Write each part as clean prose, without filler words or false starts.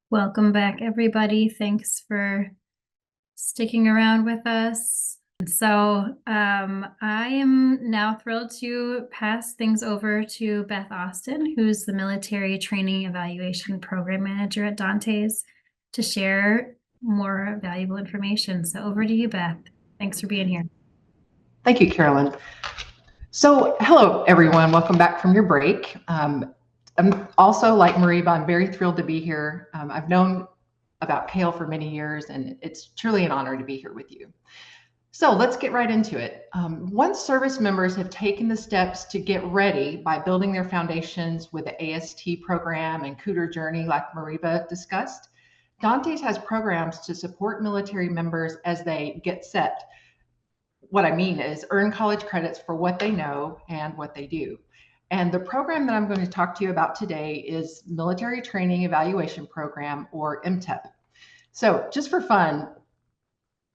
Welcome back, everybody. Thanks for sticking around with us. I am now thrilled to pass things over to Beth Austin, who's the Military Training Evaluation Program Manager at DANTES, to share more valuable information. So over to you, Beth. Thanks for being here. Thank you, Carolyn. So hello, everyone. Welcome back from your break. I'm also, like Mariba, I'm very thrilled to be here. I've known about CAEL for many years, and it's truly an honor to be here with you. So let's get right into it. Once service members have taken the steps to get ready by building their foundations with the AST program and Cooter Journey, like Mariba discussed, Dantes has programs to support military members as they get set. What I mean is earn college credits for what they know and what they do. And the program that I'm going to talk to you about today is Military Training Evaluation Program, or MTEP. So just for fun,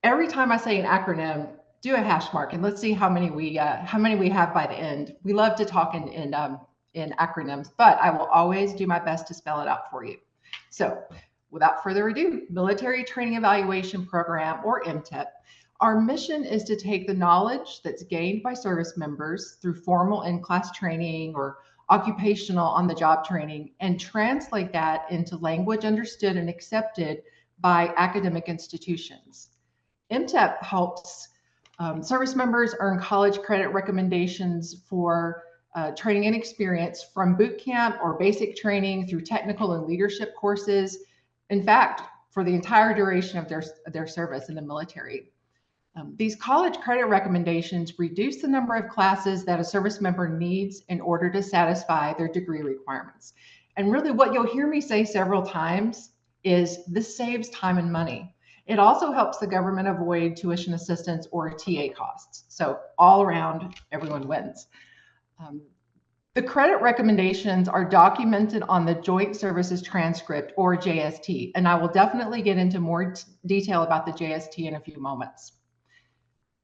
every time I say an acronym, do a hash mark and let's see how many we have by the end. We love to talk in acronyms, but I will always do my best to spell it out for you. So without further ado, Military Training Evaluation Program, or MTEP. Our mission is to take the knowledge that's gained by service members through formal in-class training or occupational on-the-job training and translate that into language understood and accepted by academic institutions. MTEP helps service members earn college credit recommendations for training and experience from boot camp or basic training through technical and leadership courses. In fact, for the entire duration of their service in the military. These college credit recommendations reduce the number of classes that a service member needs in order to satisfy their degree requirements. And really what you'll hear me say several times is this saves time and money. It also helps the government avoid tuition assistance or TA costs. So all around, everyone wins. The credit recommendations are documented on the Joint Services Transcript, or JST, and I will definitely get into more detail about the JST in a few moments.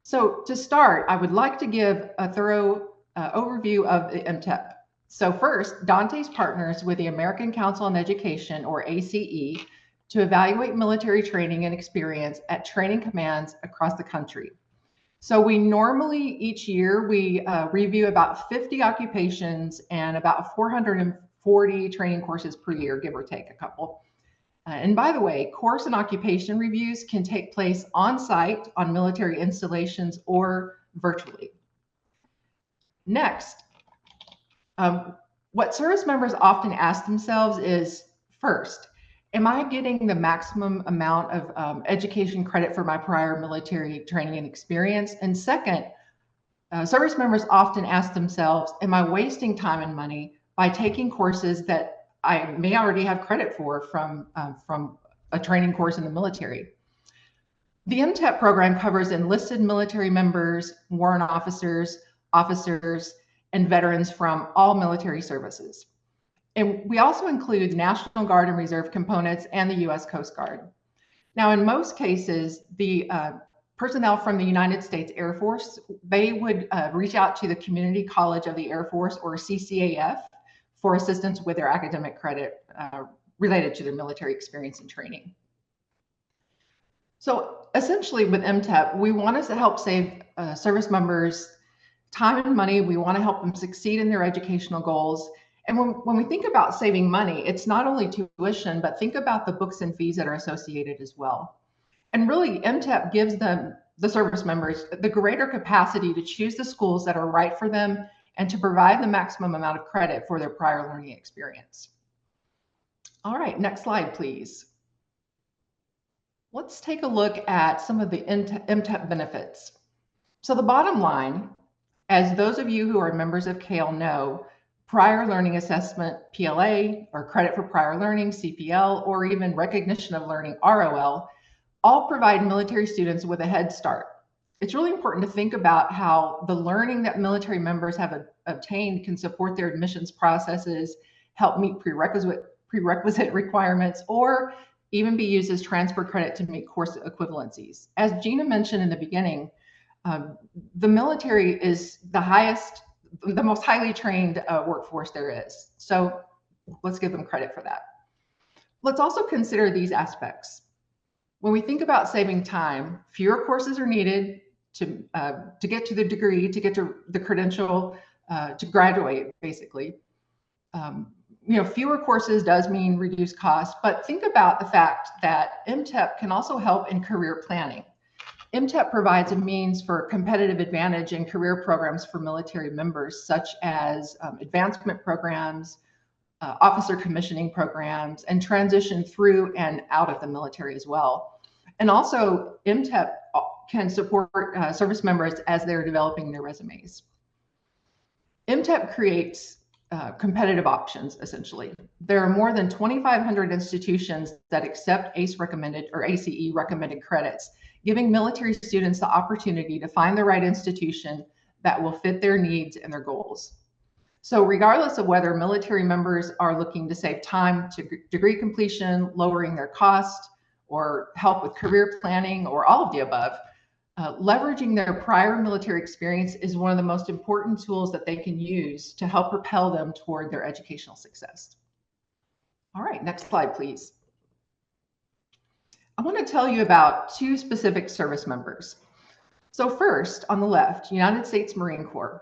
So to start, I would like to give a thorough overview of the MTEP. So first, Dantes partners with the American Council on Education, or ACE, to evaluate military training and experience at training commands across the country. So we normally, each year, we review about 50 occupations and about 440 training courses per year, give or take a couple. And by the way, course and occupation reviews can take place on site on military installations or virtually. Next, what service members often ask themselves is, first, am I getting the maximum amount of education credit for my prior military training and experience? And second, service members often ask themselves, am I wasting time and money by taking courses that I may already have credit for from a training course in the military? The MTEP program covers enlisted military members, warrant officers, and veterans from all military services. And we also include National Guard and Reserve components and the U.S. Coast Guard. Now, in most cases, the personnel from the United States Air Force, they would reach out to the Community College of the Air Force, or CCAF, for assistance with their academic credit related to their military experience and training. So essentially with MTEP, we want to help save service members time and money. We want to help them succeed in their educational goals. And when we think about saving money, it's not only tuition, but think about the books and fees that are associated as well. And really, MTEP gives them, the service members, the greater capacity to choose the schools that are right for them and to provide the maximum amount of credit for their prior learning experience. All right, next slide, please. Let's take a look at some of the MTEP benefits. So the bottom line, as those of you who are members of CAEL know, prior learning assessment, PLA, or credit for prior learning, CPL, or even recognition of learning, ROL, all provide military students with a head start. It's really important to think about how the learning that military members have obtained can support their admissions processes, help meet prerequisite requirements, or even be used as transfer credit to meet course equivalencies. As Gina mentioned in the beginning, the military is the most highly trained workforce there is. So let's give them credit for that. Let's also consider these aspects. When we think about saving time, fewer courses are needed to get to the degree, to get to the credential, to graduate, basically. Fewer courses does mean reduced costs, but think about the fact that MTEP can also help in career planning. MTEP provides a means for competitive advantage in career programs for military members, such as advancement programs, officer commissioning programs, and transition through and out of the military as well. And also, MTEP can support service members as they're developing their resumes. MTEP creates competitive options, essentially. There are more than 2,500 institutions that accept ACE recommended or ACE recommended credits, giving military students the opportunity to find the right institution that will fit their needs and their goals. So regardless of whether military members are looking to save time to degree completion, lowering their cost, or help with career planning, or all of the above, leveraging their prior military experience is one of the most important tools that they can use to help propel them toward their educational success. All right, next slide, please. I want to tell you about two specific service members. So first, on the left, United States Marine Corps.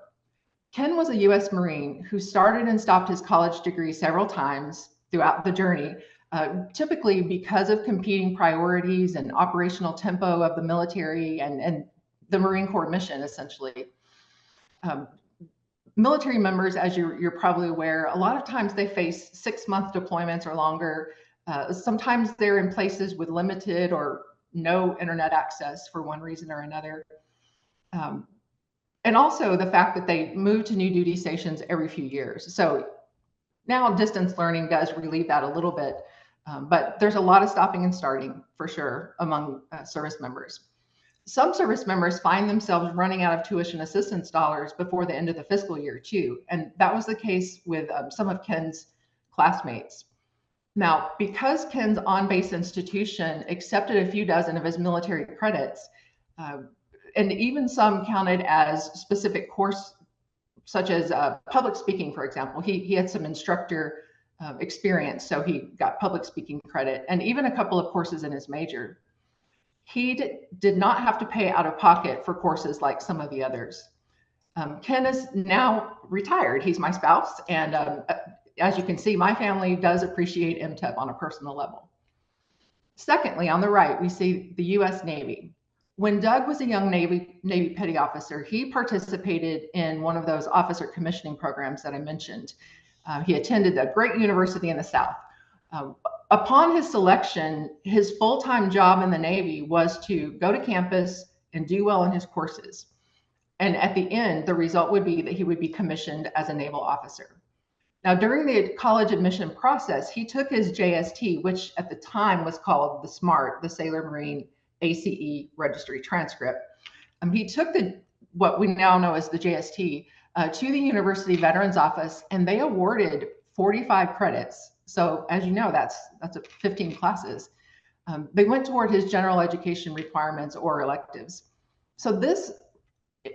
Ken was a U.S. Marine who started and stopped his college degree several times throughout the journey, typically because of competing priorities and operational tempo of the military and the Marine Corps mission, essentially. Military members, as you're probably aware, a lot of times they face 6-month deployments or longer. Sometimes they're in places with limited or no internet access for one reason or another. And also the fact that they move to new duty stations every few years. So now distance learning does relieve that a little bit, but there's a lot of stopping and starting for sure among service members. Some service members find themselves running out of tuition assistance dollars before the end of the fiscal year too. And that was the case with some of Ken's classmates. Now, because Ken's on-base institution accepted a few dozen of his military credits, and even some counted as specific course, such as public speaking, for example. He had some instructor experience, so he got public speaking credit, and even a couple of courses in his major. He did not have to pay out of pocket for courses like some of the others. Ken is now retired. He's my spouse, and as you can see, my family does appreciate MTEP on a personal level. Secondly, on the right, we see the U.S. Navy. When Doug was a young Navy petty officer, he participated in one of those officer commissioning programs that I mentioned. He attended a great university in the South. Upon his selection, his full-time job in the Navy was to go to campus and do well in his courses. And at the end, the result would be that he would be commissioned as a naval officer. Now, during the college admission process, he took his JST, which at the time was called the SMART, the Sailor Marine ACE Registry Transcript. He took what we now know as the JST to the University Veterans Office, and they awarded 45 credits. So as you know, that's 15 classes. They went toward his general education requirements or electives. So this,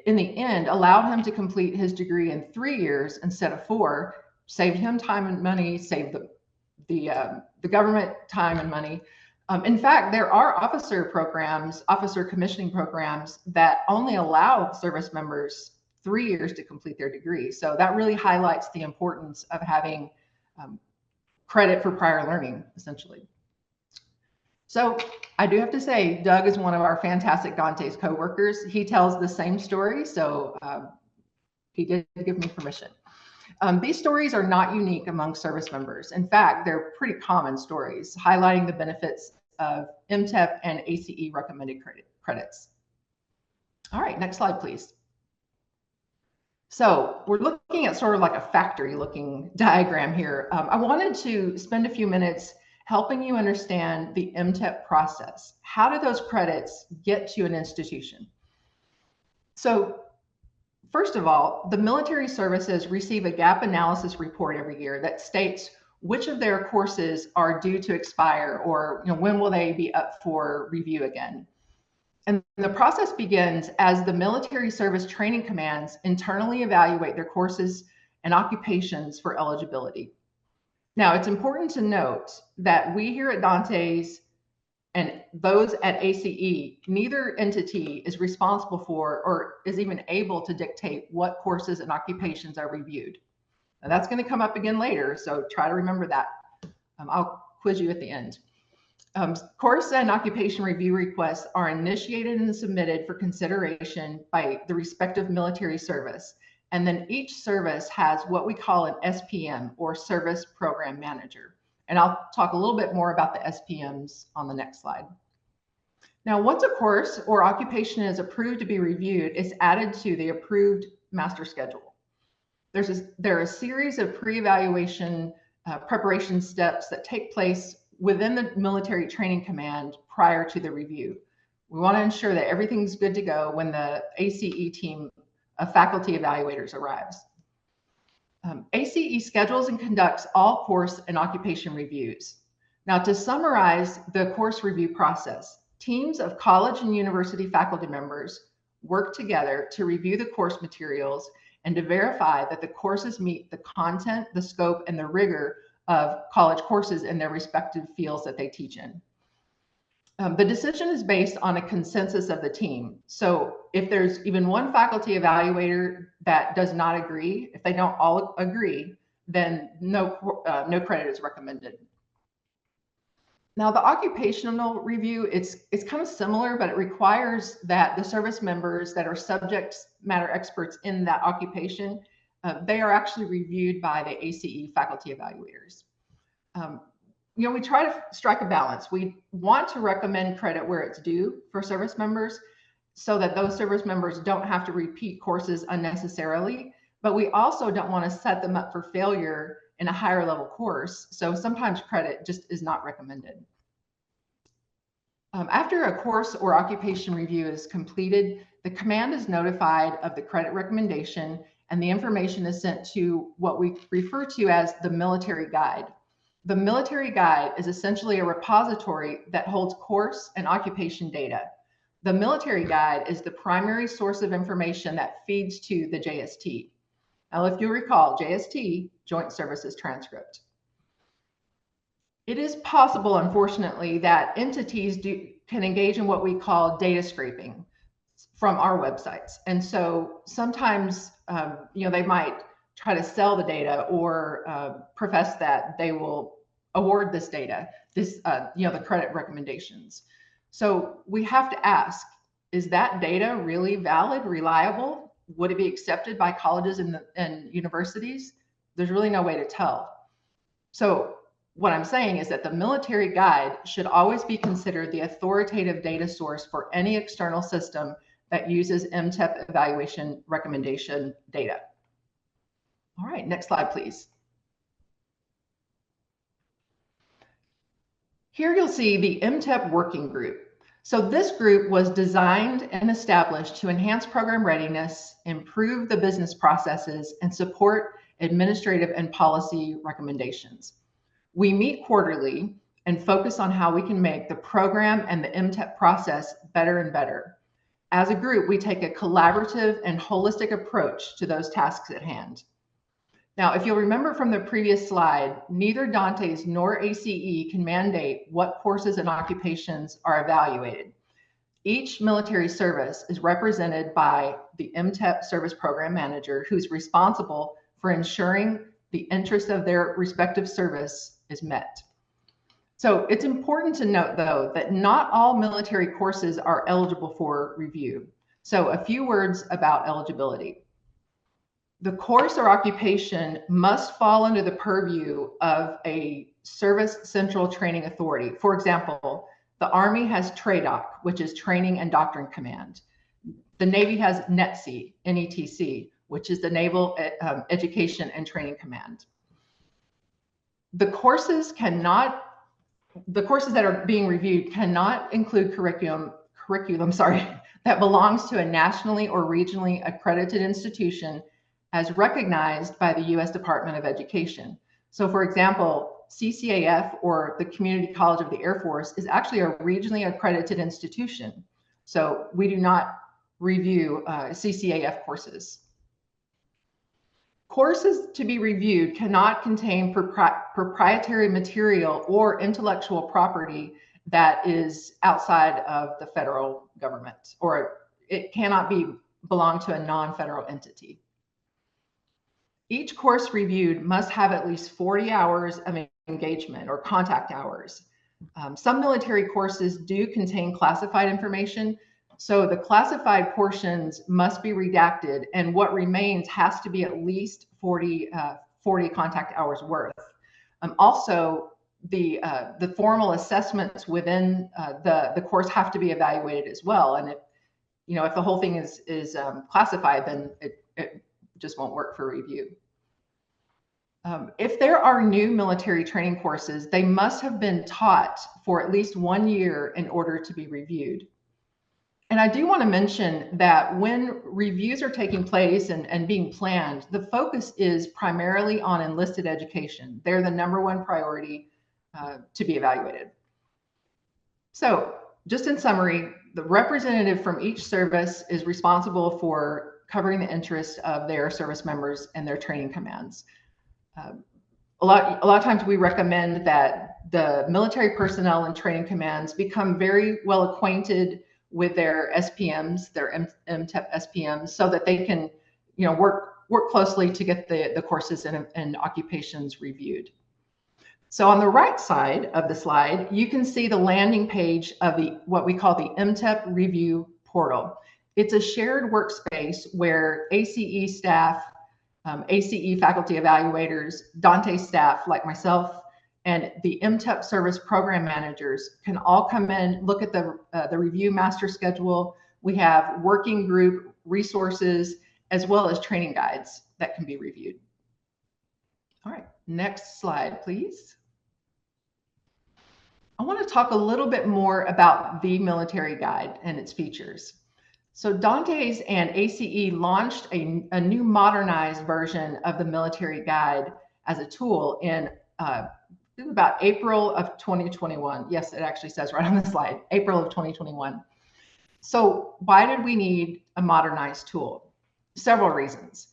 in the end, allowed him to complete his degree in 3 years instead of 4, saved him time and money, saved the government time and money. In fact, there are officer programs, officer commissioning programs that only allow service members 3 years to complete their degree. So that really highlights the importance of having credit for prior learning, essentially. So I do have to say, Doug is one of our fantastic Dantes coworkers. He tells the same story, so he did give me permission. These stories are not unique among service members. In fact, they're pretty common stories, highlighting the benefits of MTEP and ACE recommended credits. All right, next slide, please. So we're looking at sort of like a factory looking diagram here. I wanted to spend a few minutes helping you understand the MTEP process. How do those credits get to an institution? So first of all, the military services receive a gap analysis report every year that states which of their courses are due to expire, or when will they be up for review again. And the process begins as the military service training commands internally evaluate their courses and occupations for eligibility. Now, it's important to note that we here at Dantes and those at ACE, neither entity is responsible for or is even able to dictate what courses and occupations are reviewed. Now, that's going to come up again later, so try to remember that. I'll quiz you at the end. Course and occupation review requests are initiated and submitted for consideration by the respective military service. And then each service has what we call an SPM, or Service Program Manager. And I'll talk a little bit more about the SPMs on the next slide. Now, once a course or occupation is approved to be reviewed, it's added to the approved master schedule. There are a series of pre-evaluation preparation steps that take place within the military training command prior to the review. We want to ensure that everything's good to go when the ACE team of faculty evaluators arrives. ACE schedules and conducts all course and occupation reviews. Now, to summarize the course review process, teams of college and university faculty members work together to review the course materials and to verify that the courses meet the content, the scope, and the rigor of college courses in their respective fields that they teach in. The decision is based on a consensus of the team. So if there's even one faculty evaluator that does not agree, if they don't all agree, then no credit is recommended. Now, the occupational review, it's kind of similar, but it requires that the service members that are subject matter experts in that occupation, they are actually reviewed by the ACE faculty evaluators. We try to strike a balance. We want to recommend credit where it's due for service members so that those service members don't have to repeat courses unnecessarily, but we also don't want to set them up for failure in a higher level course. So sometimes credit just is not recommended. After a course or occupation review is completed, the command is notified of the credit recommendation, and the information is sent to what we refer to as the military guide. The military guide is essentially a repository that holds course and occupation data. The military guide is the primary source of information that feeds to the JST. Now, if you recall, JST, Joint Services Transcript. It is possible, unfortunately, that entities can engage in what we call data scraping from our websites. And so sometimes, they might try to sell the data or profess that they will award this data, the credit recommendations. So we have to ask, is that data really valid, reliable? Would it be accepted by colleges and universities? There's really no way to tell. So what I'm saying is that the military guide should always be considered the authoritative data source for any external system that uses MTEP evaluation recommendation data. All right, next slide, please. Here you'll see the MTEP working group. So this group was designed and established to enhance program readiness, improve the business processes, and support administrative and policy recommendations. We meet quarterly and focus on how we can make the program and the MTEP process better and better. As a group, we take a collaborative and holistic approach to those tasks at hand. Now, if you'll remember from the previous slide, neither Dantes nor ACE can mandate what courses and occupations are evaluated. Each military service is represented by the MTEP Service Program Manager, who's responsible for ensuring the interest of their respective service is met. So it's important to note, though, that not all military courses are eligible for review. So a few words about eligibility. The course or occupation must fall under the purview of a Service Central Training Authority. For example, the Army has TRADOC, which is Training and Doctrine Command. The Navy has NETC, NETC, which is the Naval Education and Training Command. The courses that are being reviewed cannot include curriculum that belongs to a nationally or regionally accredited institution as recognized by the U.S. Department of Education. So for example, CCAF, or the Community College of the Air Force, is actually a regionally accredited institution. So we do not review CCAF courses. Courses to be reviewed cannot contain proprietary material or intellectual property that is outside of the federal government, or it cannot belong to a non-federal entity. Each course reviewed must have at least 40 hours of engagement or contact hours. Some military courses do contain classified information, so the classified portions must be redacted, and what remains has to be at least 40 contact hours worth. Also, the formal assessments within the course have to be evaluated as well. And if the whole thing is classified, then it just won't work for review. If there are new military training courses, they must have been taught for at least 1 year in order to be reviewed. And I do want to mention that when reviews are taking place and being planned, the focus is primarily on enlisted education. They're the #1 priority to be evaluated. So just in summary, the representative from each service is responsible for covering the interests of their service members and their training commands. A lot of times we recommend that the military personnel and training commands become very well acquainted with their SPMs, their MTEP SPMs, so that they can, work closely to get the courses and occupations reviewed. So on the right side of the slide, you can see the landing page of what we call the MTEP review portal. It's a shared workspace where ACE staff, ACE faculty evaluators, DANTES staff like myself, and the MTEP service program managers can all come in, look at the review master schedule. We have working group resources as well as training guides that can be reviewed. All right, next slide, please. I want to talk a little bit more about the military guide and its features. So Dantes and ACE launched a new modernized version of the military guide as a tool in about April of 2021. Yes, it actually says right on the slide, April of 2021. So why did we need a modernized tool? Several reasons.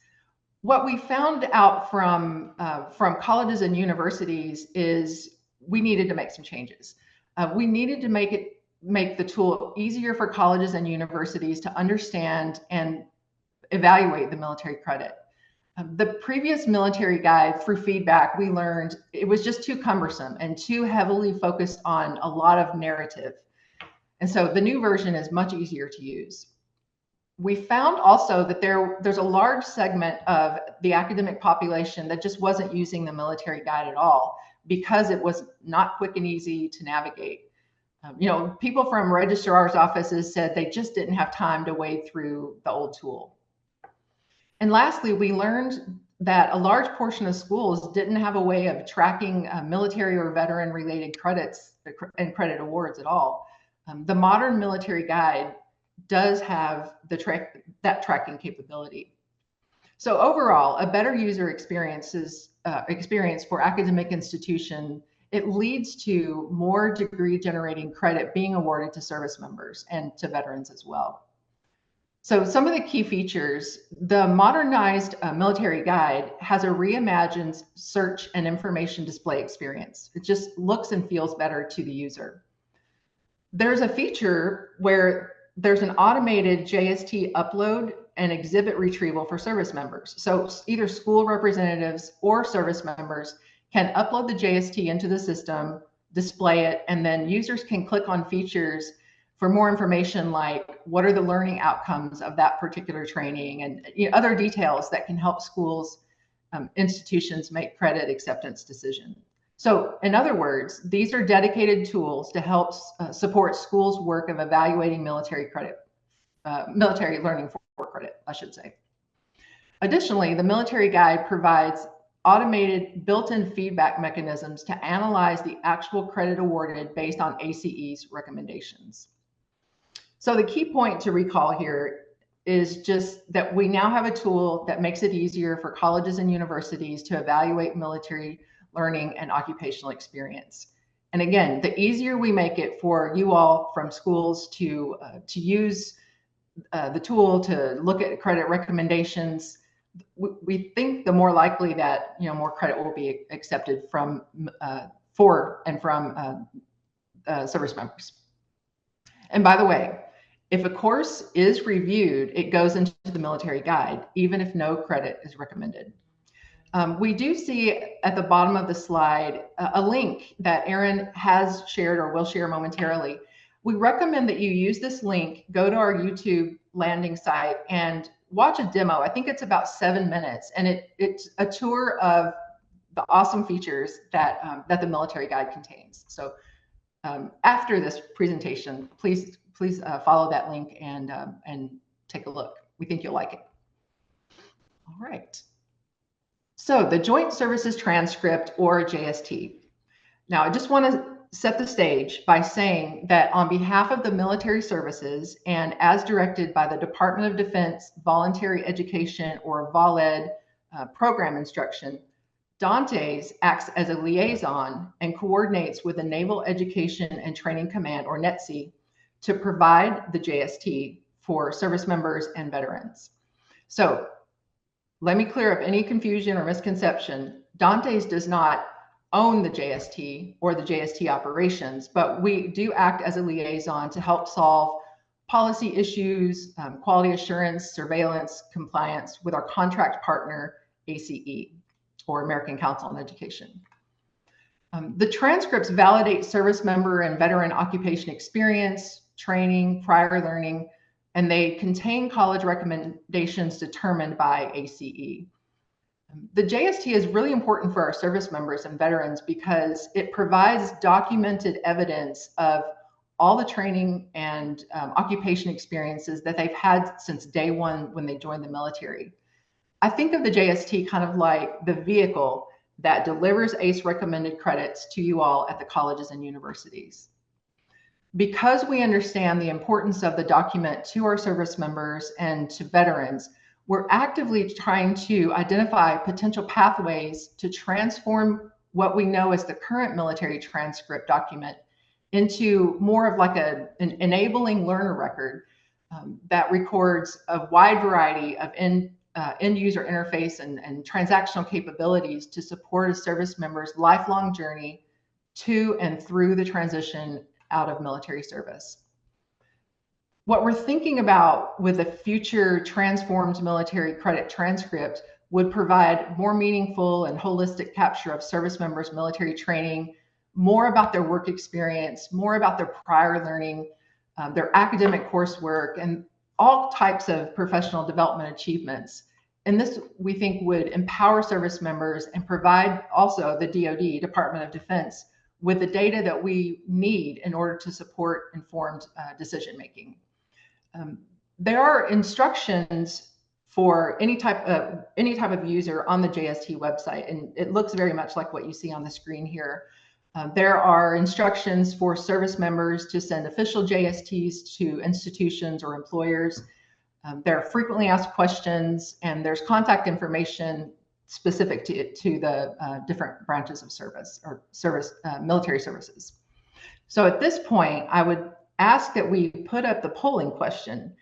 What we found out from colleges and universities is we needed to make some changes. We needed to make the tool easier for colleges and universities to understand and evaluate the military credit. The previous military guide, through feedback, we learned it was just too cumbersome and too heavily focused on a lot of narrative. And so the new version is much easier to use. We found also that there's a large segment of the academic population that just wasn't using the military guide at all because it was not quick and easy to navigate. People from registrar's offices said they just didn't have time to wade through the old tool. And lastly, we learned that a large portion of schools didn't have a way of tracking military or veteran related credits and credit awards at all. The modern military guide does have that tracking capability. So overall, a better user experience for academic institution, it leads to more degree generating credit being awarded to service members and to veterans as well. So some of the key features, the modernized military guide has a reimagined search and information display experience. It just looks and feels better to the user. There's a feature where there's an automated JST upload and exhibit retrieval for service members. So either school representatives or service members can upload the JST into the system, display it, and then users can click on features for more information like what are the learning outcomes of that particular training and other details that can help schools, institutions make credit acceptance decisions. So in other words, these are dedicated tools to help support schools' work of evaluating military learning for credit, I should say. Additionally, the military guide provides automated built-in feedback mechanisms to analyze the actual credit awarded based on ACE's recommendations. So the key point to recall here is just that we now have a tool that makes it easier for colleges and universities to evaluate military learning and occupational experience. And again, the easier we make it for you all from schools to use the tool to look at credit recommendations, we think the more likely that, you know, more credit will be accepted from for and from service members. And by the way, if a course is reviewed, it goes into the military guide, even if no credit is recommended. We do see at the bottom of the slide a link that Aaron has shared or will share momentarily. We recommend that you use this link, go to our YouTube landing site and watch a demo. I think it's about 7 minutes, and it's a tour of the awesome features that, that the military guide contains. So after this presentation, please follow that link and take a look. We think you'll like it. All right. So the Joint Services Transcript, or JST. Now, I just want to set the stage by saying that on behalf of the military services and as directed by the Department of Defense Voluntary Education, or VOLED program instruction, DANTES acts as a liaison and coordinates with the Naval Education and Training Command, or NETC, to provide the JST for service members and veterans. So let me clear up any confusion or misconception. DANTES does not own the JST or the JST operations, but we do act as a liaison to help solve policy issues, quality assurance, surveillance, compliance with our contract partner, ACE, or American Council on Education. The transcripts validate service member and veteran occupation experience, training, prior learning, and they contain college recommendations determined by ACE. The JST is really important for our service members and veterans because it provides documented evidence of all the training and occupation experiences that they've had since day one when they joined the military. I think of the JST kind of like the vehicle that delivers ACE recommended credits to you all at the colleges and universities. Because we understand the importance of the document to our service members and to veterans, we're actively trying to identify potential pathways to transform what we know as the current military transcript document into more of like an enabling learner record that records a wide variety of end user interface and transactional capabilities to support a service member's lifelong journey to and through the transition out of military service. What we're thinking about with a future transformed military credit transcript would provide more meaningful and holistic capture of service members' military training, more about their work experience, more about their prior learning, their academic coursework, and all types of professional development achievements. And this, we think, would empower service members and provide also the DoD, Department of Defense, with the data that we need in order to support informed decision-making. There are instructions for any type of user on the JST website, and it looks very much like what you see on the screen here. There are instructions for service members to send official JSTs to institutions or employers. There are frequently asked questions, and there's contact information specific to the different branches of service or military services. So at this point, I would ask that we put up the polling question.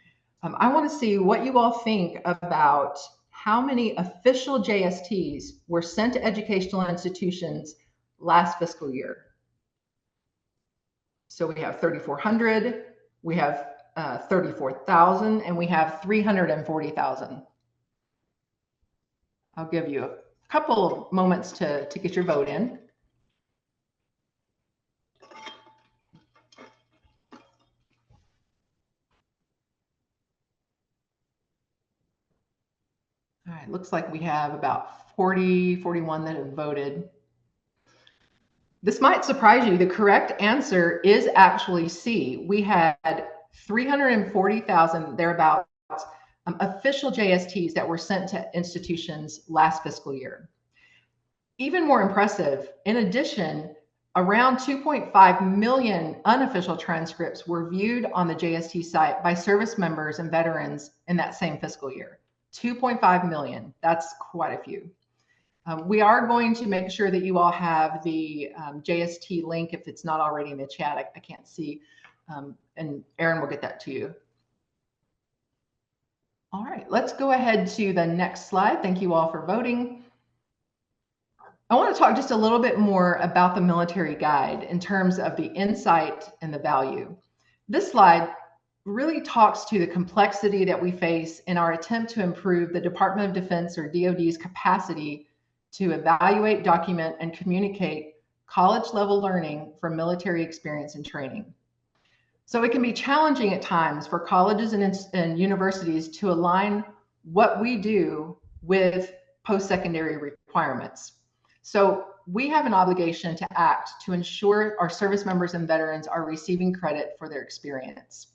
I want to see what you all think about how many official JSTs were sent to educational institutions last fiscal year. So we have 3,400, we have 34,000, and we have 340,000. I'll give you a couple moments to get your vote in. All right, looks like we have about 41 that have voted. This might surprise you. The correct answer is actually C. We had 340,000 thereabouts official JSTs that were sent to institutions last fiscal year. Even more impressive, in addition, around 2.5 million unofficial transcripts were viewed on the JST site by service members and veterans in that same fiscal year. 2.5 million, that's quite a few. We are going to make sure that you all have the JST link if it's not already in the chat. I can't see, and Aaron will get that to you. All right, let's go ahead to the next slide. Thank you all for voting. I want to talk just a little bit more about the military guide in terms of the insight and the value. This slide really talks to the complexity that we face in our attempt to improve the Department of Defense or DoD's capacity to evaluate, document, and communicate college level learning from military experience and training. So it can be challenging at times for colleges and universities to align what we do with post-secondary requirements. So we have an obligation to act to ensure our service members and veterans are receiving credit for their experience.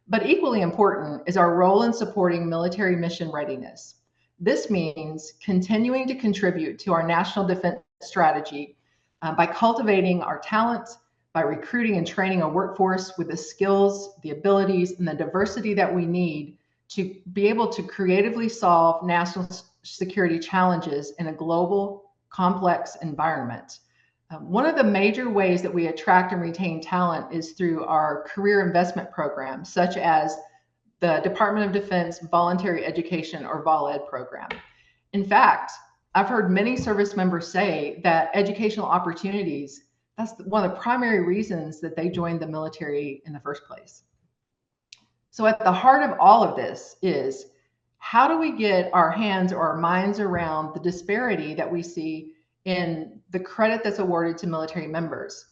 But equally important is our role in supporting military mission readiness. This means continuing to contribute to our national defense strategy by cultivating our talent, by recruiting and training a workforce with the skills, the abilities, and the diversity that we need to be able to creatively solve national security challenges in a global, complex environment. One of the major ways that we attract and retain talent is through our career investment programs, such as the Department of Defense Voluntary Education or VOL-ED program. In fact, I've heard many service members say that educational opportunities, that's one of the primary reasons that they joined the military in the first place. So at the heart of all of this is, how do we get our hands or our minds around the disparity that we see in the credit that's awarded to military members?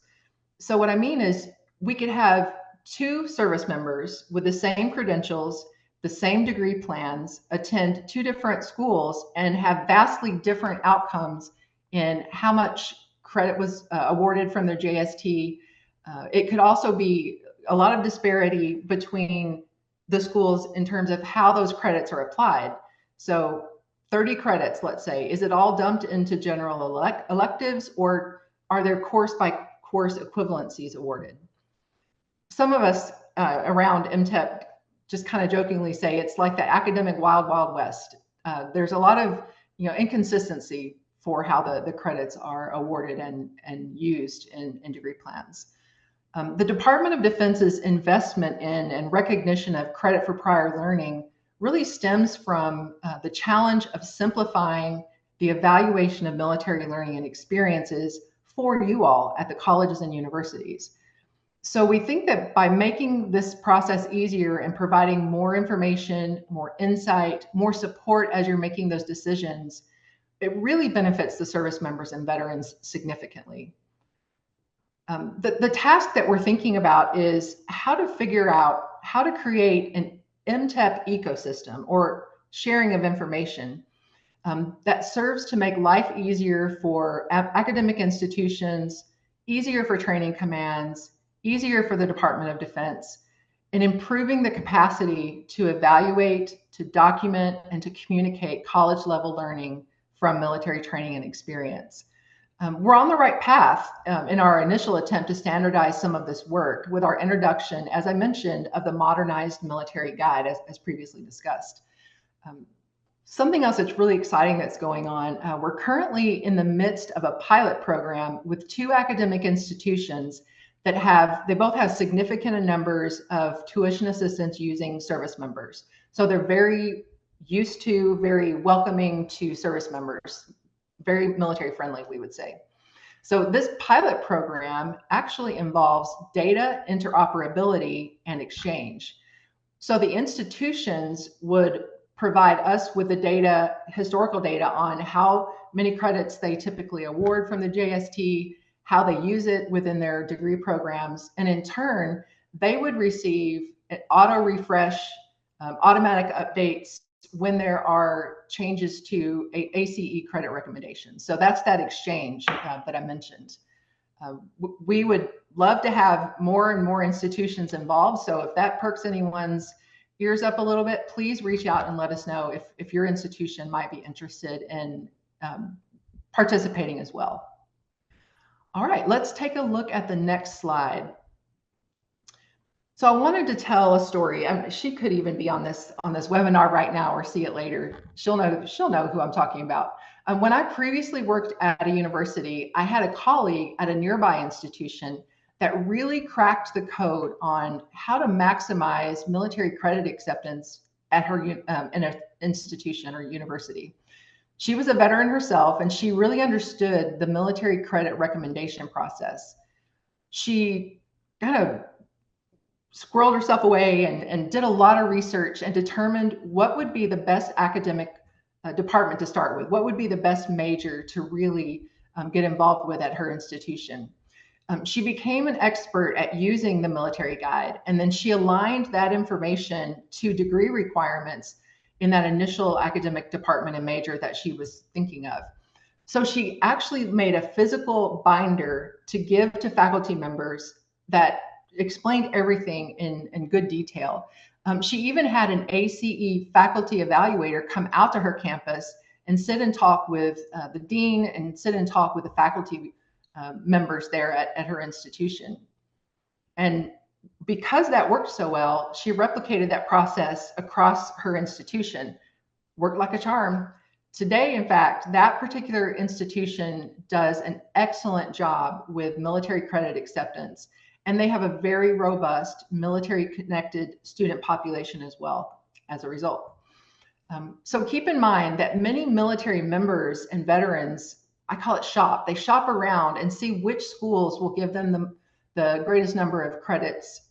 So what I mean is, we could have two service members with the same credentials, the same degree plans, attend two different schools and have vastly different outcomes in how much credit was awarded from their JST. It could also be a lot of disparity between the schools in terms of how those credits are applied. So 30 credits, let's say, is it all dumped into general electives, or are there course by course equivalencies awarded? Some of us around MTEP just kind of jokingly say it's like the academic wild, wild west. There's a lot of inconsistency for how the credits are awarded and used in degree plans. The Department of Defense's investment in and recognition of credit for prior learning really stems from the challenge of simplifying the evaluation of military learning and experiences for you all at the colleges and universities. So we think that by making this process easier and providing more information, more insight, more support as you're making those decisions, it really benefits the service members and veterans significantly. The task that we're thinking about is how to figure out how to create an MTEP ecosystem or sharing of information that serves to make life easier for academic institutions, easier for training commands, easier for the Department of Defense, and improving the capacity to evaluate, to document, and to communicate college level learning from military training and experience. We're on the right path in our initial attempt to standardize some of this work with our introduction, as I mentioned, of the modernized military guide, as previously discussed. Something else that's really exciting that's going on, we're currently in the midst of a pilot program with two academic institutions that they both have significant numbers of tuition assistants using service members. So they're very used to, very welcoming to service members, very military friendly, we would say. So this pilot program actually involves data interoperability and exchange. So the institutions would provide us with the data, historical data on how many credits they typically award from the JST, how they use it within their degree programs. And in turn, they would receive an auto refresh, automatic updates when there are changes to ACE credit recommendations. So that's that exchange that I mentioned. We would love to have more and more institutions involved. So if that perks anyone's ears up a little bit, please reach out and let us know if your institution might be interested in participating as well. All right, let's take a look at the next slide. So I wanted to tell a story. She could even be on this webinar right now or see it later. She'll know who I'm talking about. When I previously worked at a university, I had a colleague at a nearby institution that really cracked the code on how to maximize military credit acceptance at her in an institution or university. She was a veteran herself, and she really understood the military credit recommendation process. She kind of squirreled herself away and did a lot of research and determined what would be the best academic department to start with, what would be the best major to really get involved with at her institution. She became an expert at using the military guide, and then she aligned that information to degree requirements in that initial academic department and major that she was thinking of. So she actually made a physical binder to give to faculty members that explained everything in good detail. She even had an ACE faculty evaluator come out to her campus and sit and talk with the dean and sit and talk with the faculty members there at her institution. And because that worked so well, she replicated that process across her institution. Worked like a charm. Today, in fact, that particular institution does an excellent job with military credit acceptance, and they have a very robust military connected student population as well as a result. So keep in mind that many military members and veterans, I call it shop. They shop around and see which schools will give them the greatest number of credits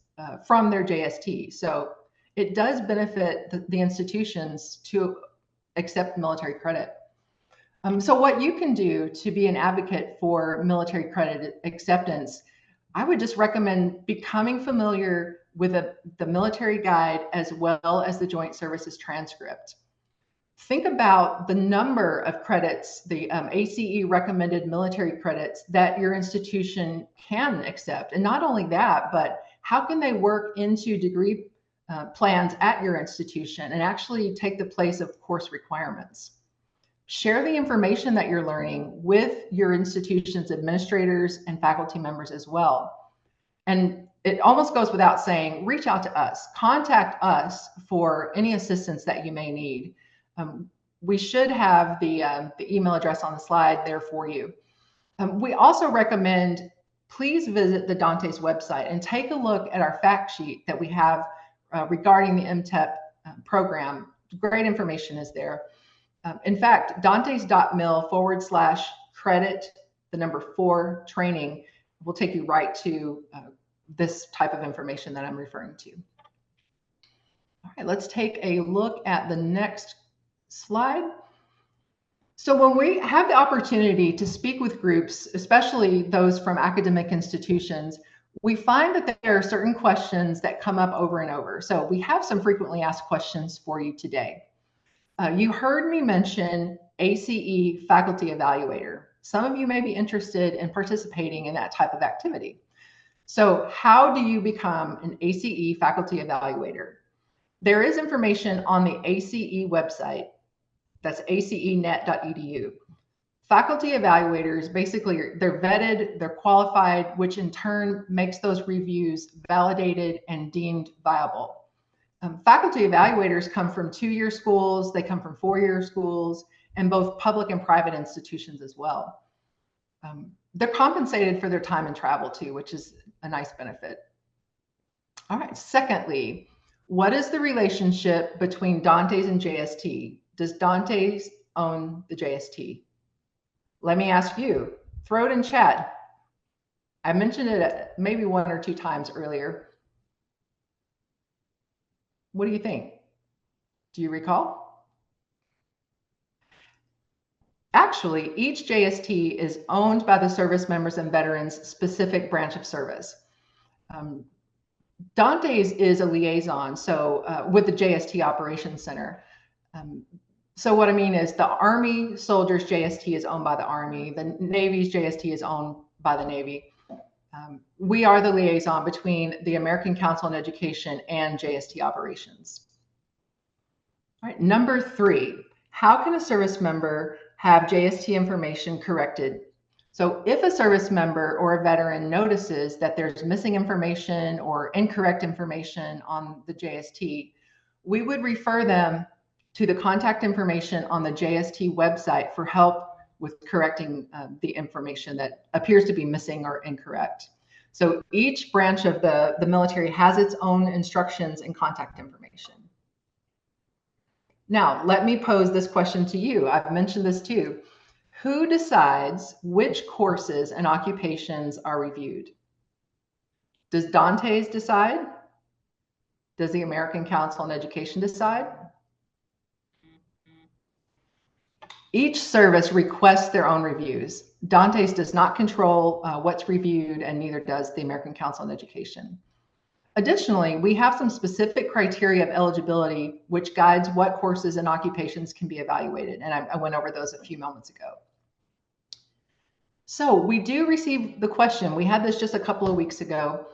from their JST. So it does benefit the institutions to accept military credit. So what you can do to be an advocate for military credit acceptance, I would just recommend becoming familiar with the military guide as well as the Joint Services transcript. Think about the number of credits, the ACE recommended military credits that your institution can accept. And not only that, but how can they work into degree plans at your institution and actually take the place of course requirements. Share the information that you're learning with your institution's administrators and faculty members as well. And it almost goes without saying, reach out to us, contact us for any assistance that you may need. We should have the email address on the slide there for you. We also recommend, please visit the DANTES website and take a look at our fact sheet that we have regarding the MTEP program. Great information is there. In fact, dantes.mil/credit4 training will take you right to this type of information that I'm referring to. All right, let's take a look at the next slide. So when we have the opportunity to speak with groups, especially those from academic institutions, we find that there are certain questions that come up over and over. So we have some frequently asked questions for you today. You heard me mention ACE Faculty Evaluator. Some of you may be interested in participating in that type of activity. So how do you become an ACE Faculty Evaluator? There is information on the ACE website. That's acenet.edu. Faculty evaluators, basically, they're vetted, they're qualified, which in turn makes those reviews validated and deemed viable. Faculty evaluators come from 2-year schools, they come from 4-year schools, and both public and private institutions as well. They're compensated for their time and travel too, which is a nice benefit. All right, secondly, what is the relationship between Dantes and JST? Does Dantes own the JST? Let me ask you, throw it in chat. I mentioned it maybe 1 or 2 times earlier. What do you think? Do you recall? Actually, each JST is owned by the service members and veterans specific branch of service. Dantes is a liaison, so with the JST Operations Center. So what I mean is the Army soldiers JST is owned by the Army, the Navy's JST is owned by the Navy. We are the liaison between the American Council on Education and JST operations. All right, number 3, how can a service member have JST information corrected? So if a service member or a veteran notices that there's missing information or incorrect information on the JST, we would refer them to the contact information on the JST website for help with correcting the information that appears to be missing or incorrect. So each branch of the military has its own instructions and contact information. Now, let me pose this question to you. I've mentioned this too. Who decides which courses and occupations are reviewed? Does Dantes decide? Does the American Council on Education decide? Each service requests their own reviews. Dantes does not control what's reviewed, and neither does the American Council on Education. Additionally, we have some specific criteria of eligibility which guides what courses and occupations can be evaluated, and I went over those a few moments ago. So we do receive the question, we had this just a couple of weeks ago,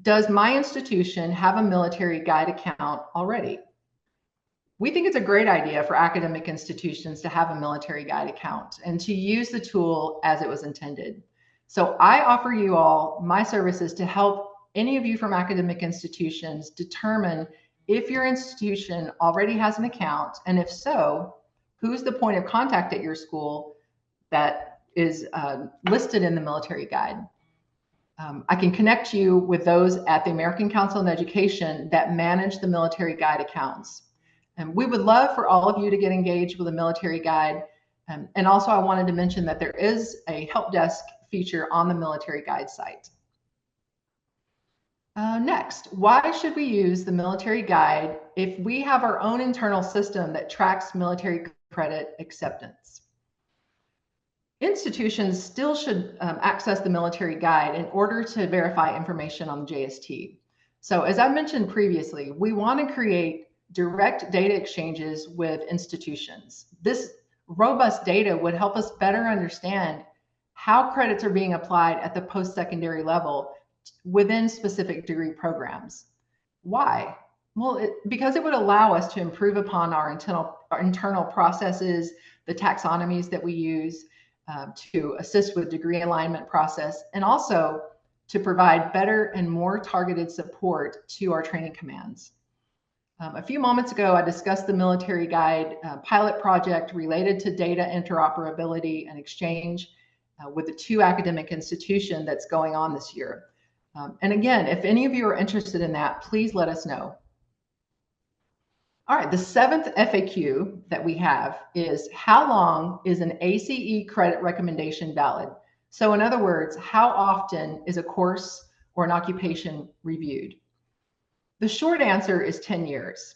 does my institution have a military guide account already? We think it's a great idea for academic institutions to have a military guide account and to use the tool as it was intended. So I offer you all my services to help any of you from academic institutions determine if your institution already has an account, and if so, who's the point of contact at your school that is listed in the military guide. I can connect you with those at the American Council on Education that manage the military guide accounts. And we would love for all of you to get engaged with a military guide. And also I wanted to mention that there is a help desk feature on the military guide site. Next, why should we use the military guide if we have our own internal system that tracks military credit acceptance? Institutions still should access the military guide in order to verify information on the JST. So as I mentioned previously, we want to create direct data exchanges with institutions. This robust data would help us better understand how credits are being applied at the post-secondary level within specific degree programs. Why? Well, because it would allow us to improve upon our internal processes, the taxonomies that we use to assist with degree alignment process, and also to provide better and more targeted support to our training commands. A few moments ago, I discussed the military guide pilot project related to data interoperability and exchange with the 2 academic institutions that's going on this year. And again, if any of you are interested in that, please let us know. All right, the 7th FAQ that we have is, how long is an ACE credit recommendation valid? So in other words, how often is a course or an occupation reviewed? The short answer is 10 years.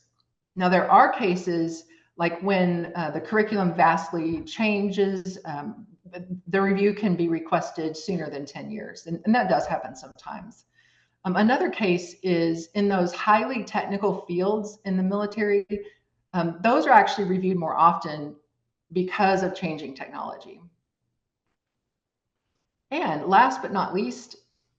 Now, there are cases like when the curriculum vastly changes, the review can be requested sooner than 10 years, and that does happen sometimes. Another case is in those highly technical fields in the military. Those are actually reviewed more often because of changing technology. And last but not least,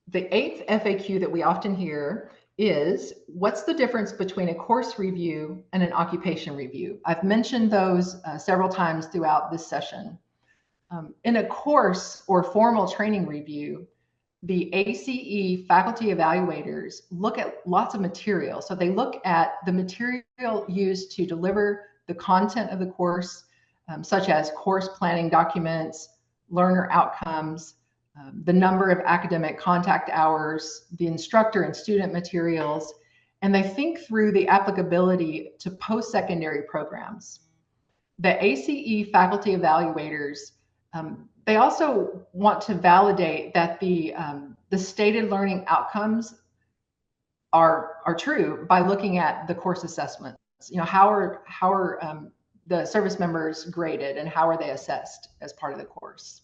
the 8th FAQ that we often hear is, what's the difference between a course review and an occupation review? I've mentioned those several times throughout this session. In a course or formal training review, the ACE faculty evaluators look at lots of material. So they look at the material used to deliver the content of the course, such as course planning documents, learner outcomes, the number of academic contact hours, the instructor and student materials, and they think through the applicability to post-secondary programs. The ACE faculty evaluators, they also want to validate that the stated learning outcomes are true by looking at the course assessments. You know, how are the service members graded and how are they assessed as part of the course?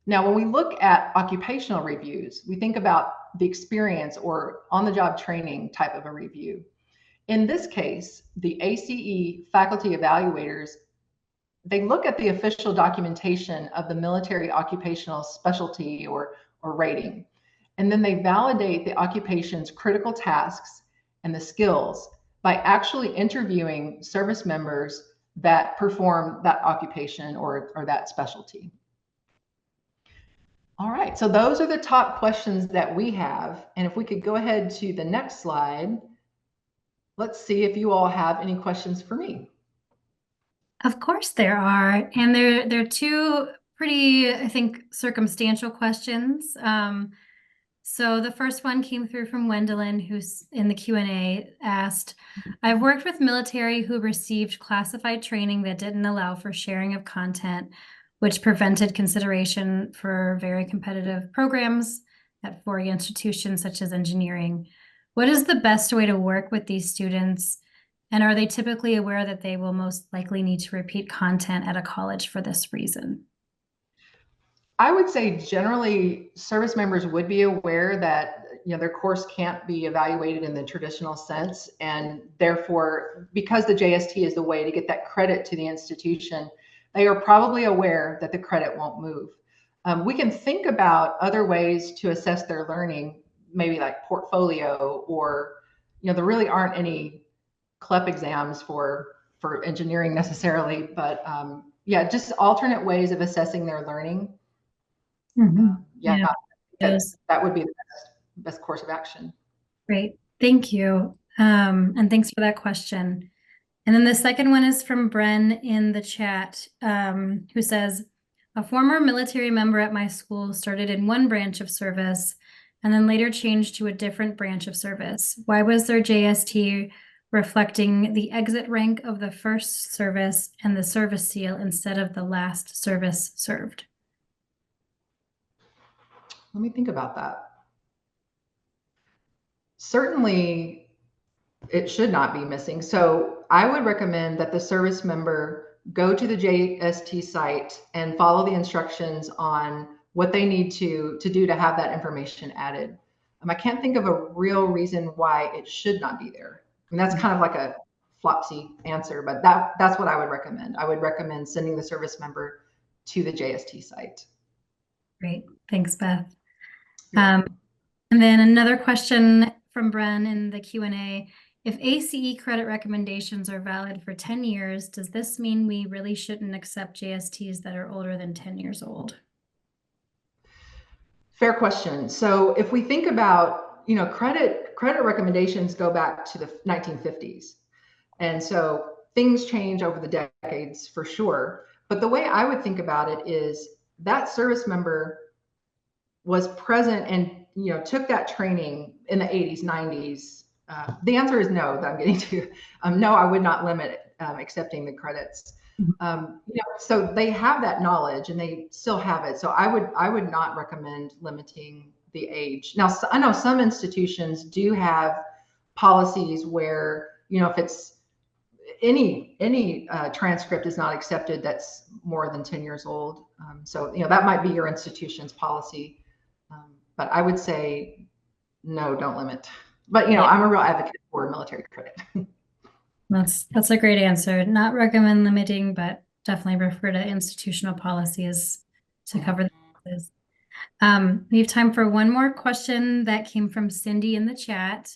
Now, when we look at occupational reviews, we think about the experience or on-the-job training type of a review. In this case, the ACE faculty evaluators, they look at the official documentation of the military occupational specialty or rating, and then they validate the occupation's critical tasks and the skills by actually interviewing service members that perform that occupation or that specialty. All right, so those are the top questions that we have. And if we could go ahead to the next slide, let's see if you all have any questions for me. Of course there are, and they're 2 pretty, I think, circumstantial questions. So the first one came through from Wendelin, who's in the Q&A, asked, I've worked with military who received classified training that didn't allow for sharing of content, which prevented consideration for very competitive programs at 4 institutions such as engineering. What is the best way to work with these students? And are they typically aware that they will most likely need to repeat content at a college for this reason? I would say generally service members would be aware that their course can't be evaluated in the traditional sense, and therefore, because the JST is the way to get that credit to the institution, they are probably aware that the credit won't move. We can think about other ways to assess their learning, maybe like portfolio, or there really aren't any CLEP exams for engineering necessarily, but yeah, just alternate ways of assessing their learning. Yeah, Yeah, that would be the best course of action. great. Thank you. And thanks for that question. And then the second one is from Bren in the chat, who says, a former military member at my school started in one branch of service and then later changed to a different branch of service. Why was their JST reflecting the exit rank of the first service and the service seal instead of the last service served? Let me think about that. Certainly, it should not be missing. So I would recommend that the service member go to the JST site and follow the instructions on what they need to do to have that information added. I can't think of a real reason why it should not be there. And that's kind of like a flopsy answer, but that's what I would recommend. I would recommend sending the service member to the JST site. Great. Thanks, Beth. And then another question from Bren in the Q&A. If ACE credit recommendations are valid for 10 years, does this mean we really shouldn't accept JSTs that are older than 10 years old? Fair question. So if we think about, credit recommendations go back to the 1950s. And so things change over the decades for sure. But the way I would think about it is that service member was present and took that training in the 80s, 90s. The answer is no. That I'm getting to. No, I would not limit accepting the credits. So they have that knowledge and they still have it. So I would not recommend limiting the age. Now I know some institutions do have policies where if it's any transcript is not accepted that's more than 10 years old. So that might be your institution's policy. But I would say, no, don't limit. But, I'm a real advocate for military credit. That's a great answer. Not recommend limiting, but definitely refer to institutional policies to cover this. We have time for one more question that came from Cindy in the chat.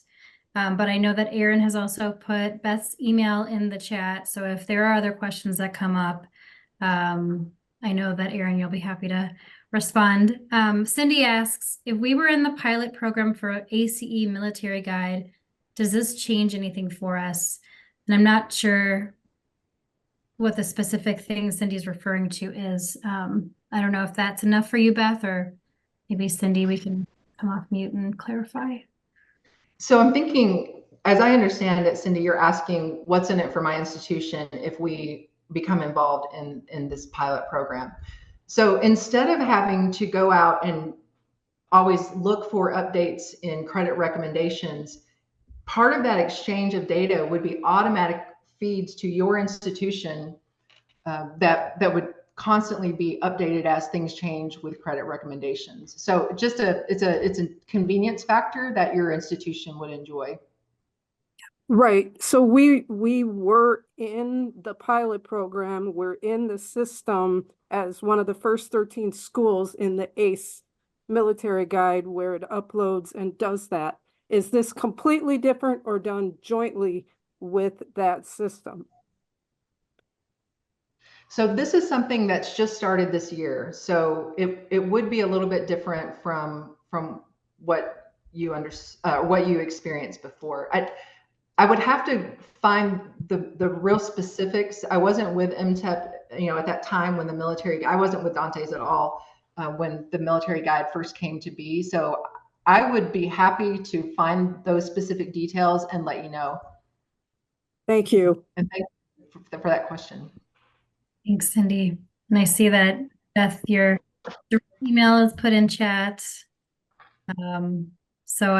But I know that Aaron has also put Beth's email in the chat. So if there are other questions that come up, I know that Aaron, you'll be happy to respond. Cindy asks, if we were in the pilot program for ACE military guide, does this change anything for us? And I'm not sure what the specific thing Cindy's referring to is. I don't know if that's enough for you, Beth, or maybe Cindy, we can come off mute and clarify. So I'm thinking, as I understand it, Cindy, you're asking what's in it for my institution if we become involved in this pilot program. So instead of having to go out and always look for updates in credit recommendations, part of that exchange of data would be automatic feeds to your institution that would constantly be updated as things change with credit recommendations. So just it's a convenience factor that your institution would enjoy. Right. So we were in the pilot program. We're in the system as one of the first 13 schools in the ACE military guide where it uploads and does that. Is this completely different or done jointly with that system? So this is something that's just started this year. So it would be a little bit different from what you what you experienced before. I would have to find the real specifics. I wasn't with MTEP, at that time when I wasn't with Dantes at all when the military guide first came to be. So I would be happy to find those specific details and let you know. Thank you. And thank you for that question. Thanks, Cindy. And I see that, Beth, your direct email is put in chat. So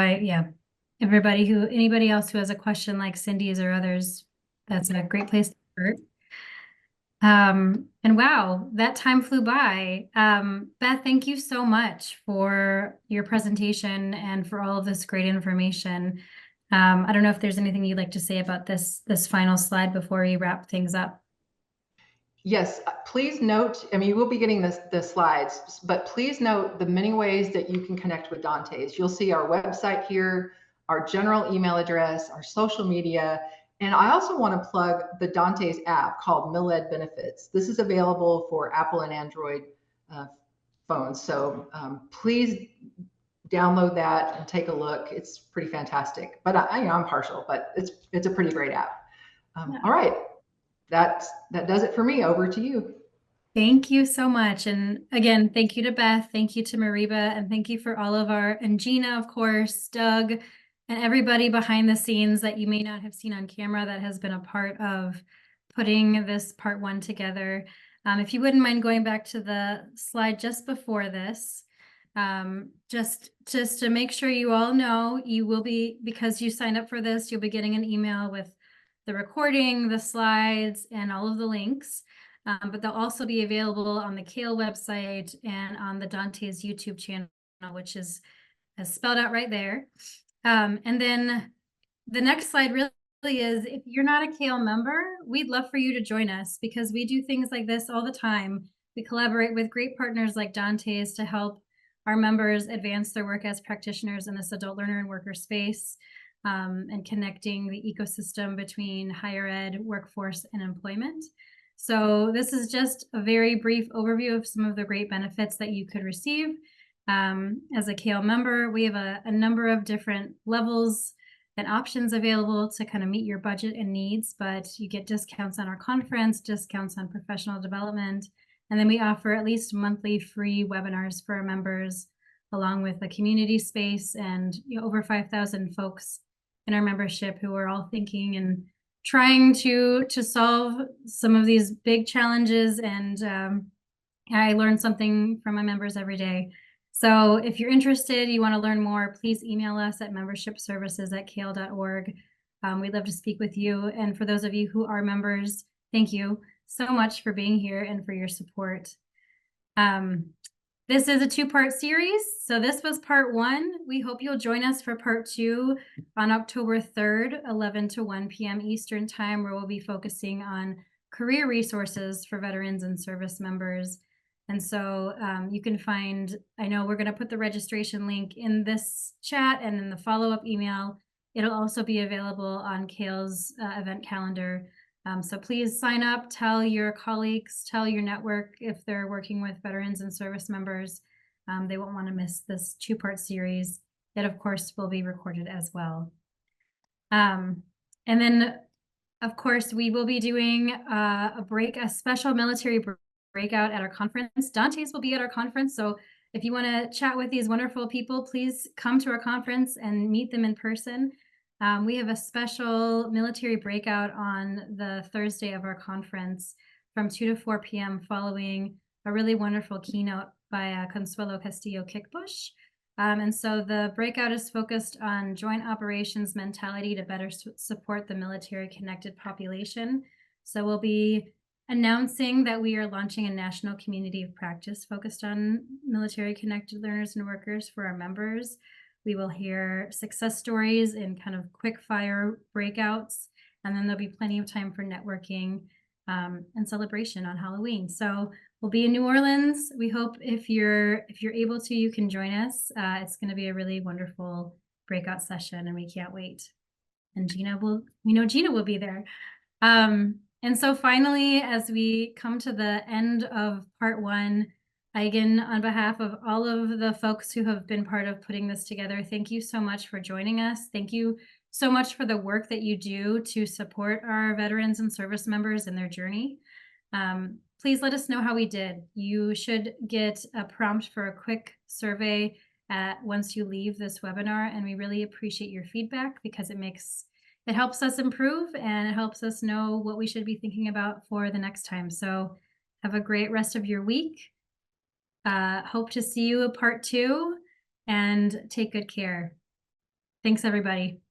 anybody else who has a question like Cindy's or others, that's a great place to start. And wow, that time flew by. Beth, thank you so much for your presentation and for all of this great information. I don't know if there's anything you'd like to say about this final slide before we wrap things up. Yes, please note, I mean, you will be getting the slides, but please note the many ways that you can connect with Dantes. You'll see our website here, our general email address, our social media, and I also want to plug the Dantes app called MilEd Benefits. This is available for Apple and Android phones, so please download that and take a look. It's pretty fantastic, but I'm partial, but it's a pretty great app. Yeah. All right. That does it for me. Over to you. Thank you so much. And again, thank you to Beth, thank you to Mariba, and thank you for all of and Gina, of course, Doug, and everybody behind the scenes that you may not have seen on camera that has been a part of putting this part 1 together. If you wouldn't mind going back to the slide just before this, just to make sure you all know, you will be, because you signed up for this, you'll be getting an email with the recording, the slides, and all of the links. But they'll also be available on the CAEL website and on the Dantes YouTube channel, which is spelled out right there. And then the next slide really is, if you're not a CAEL member, we'd love for you to join us because we do things like this all the time. We collaborate with great partners like Dantes to help our members advance their work as practitioners in this adult learner and worker space. And connecting the ecosystem between higher ed, workforce, and employment. So this is just a very brief overview of some of the great benefits that you could receive. As a CAEL member, we have a number of different levels and options available to kind of meet your budget and needs, but you get discounts on our conference, discounts on professional development, and then we offer at least monthly free webinars for our members, along with a community space and over 5,000 folks in our membership who are all thinking and trying to solve some of these big challenges. And I learn something from my members every day. So if you're interested, you want to learn more, please email us at membershipservices@cael.org. We'd love to speak with you. And for those of you who are members, thank you so much for being here and for your support. This is a 2-part series. So this was part 1. We hope you'll join us for part 2 on October 3rd, 11 to 1 p.m. Eastern time, where we'll be focusing on career resources for veterans and service members. And so you can find, I know we're going to put the registration link in this chat and in the follow-up email. It'll also be available on CAEL's event calendar. So please sign up, tell your colleagues, tell your network if they're working with veterans and service members. They won't want to miss this 2-part series. It, of course, will be recorded as well. And then, of course, we will be doing a special military breakout at our conference. Dantes will be at our conference. So if you want to chat with these wonderful people, please come to our conference and meet them in person. We have a special military breakout on the Thursday of our conference from 2 to 4 p.m. following a really wonderful keynote by Consuelo Castillo-Kickbush. And so the breakout is focused on joint operations mentality to better support the military-connected population. So we'll be announcing that we are launching a national community of practice focused on military-connected learners and workers for our members. We will hear success stories in kind of quick fire breakouts, and then there'll be plenty of time for networking and celebration on Halloween. So we'll be in New Orleans. We hope if you're able to, you can join us. It's going to be a really wonderful breakout session, and we can't wait. And we know Gina will be there. And so finally, as we come to the end of part 1, again, on behalf of all of the folks who have been part of putting this together, thank you so much for joining us. Thank you so much for the work that you do to support our veterans and service members in their journey. Please let us know how we did. You should get a prompt for a quick survey once you leave this webinar, and we really appreciate your feedback because it helps us improve and it helps us know what we should be thinking about for the next time. So have a great rest of your week. Hope to see you at part 2 and take good care. Thanks, everybody.